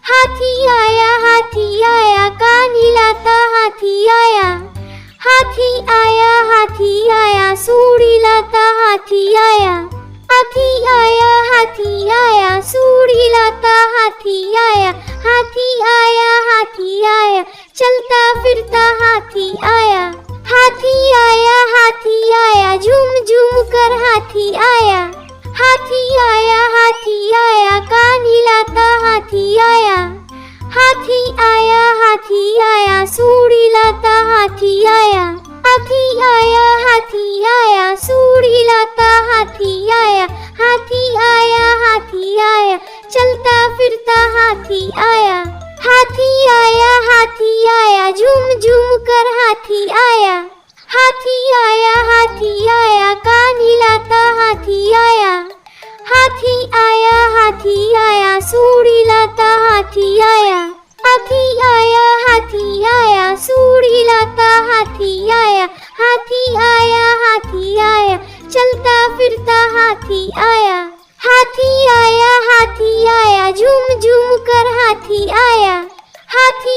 हाथी आया कान हिलाता हाथी आया। हाथी आया सूंड हिलाता हाथी आया। हाथी आया सूंड हिलाता हाथी आया। हाथी आया चलता फिरता हाथी आया। हाथी आया झूम झूम कर हाथी आया। हाथी आया कान हिलाता हाथी आया। हाथी आया सूंड हिलाता हाथी आया। हाथी आया सूंड हिलाता हाथी आया। हाथी आया चलता फिरता हाथी आया। हाथी आया झूम झूम कर हाथी आया। हाथी आया कान हिलाता हाथी आया। हाथी आया सूंड हिलाता हाथी आया। हाथी आया सूंड हिलाता हाथी आया। हाथी आया चलता फिरता हाथी आया। हाथी आया झूम झूम कर हाथी आया। हाथी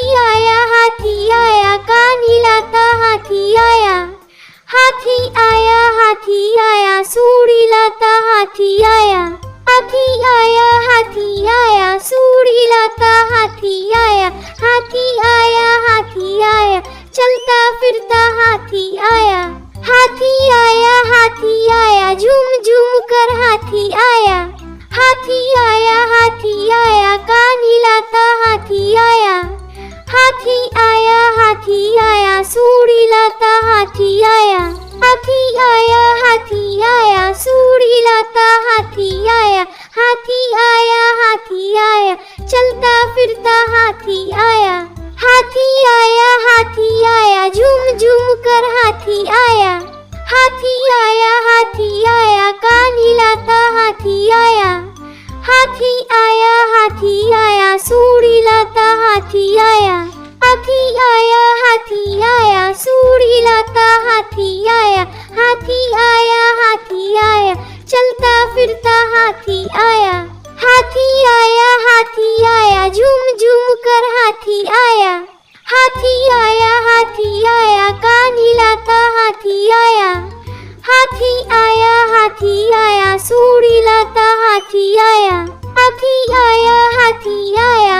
आया कान हिलाता हाथी आया। हाथी आया सूंड हिलाता हाथी आया। हाथी आया सूंड हिलाता हाथी आया। हाथी आया चलता फिरता हाथी आया। हाथी आया झूम झूम कर हाथी आया। हाथी आया कान हिलाता हाथी आया। हाथी आया सूंड हिलाता हाथी आया। हाथी आया सूंड हिलाता हाथी आया। हाथी आया चलता फिरता हाथी आया। हाथी आया झूम झूम कर हाथी आया। हाथी आया कान हिलाता हाथी आया। हाथी आया सूंड हिलाता हाथी आया। हाथी आया सूंड हिलाता हाथी आया। हाथी आया चलता फिरता हाथी आया। हाथी आया झूम झूम कर हाथी आया। हाथी आया कान हिलाता हाथी आया। हाथी आया सूंड हिलाता हाथी आया। हाथी आया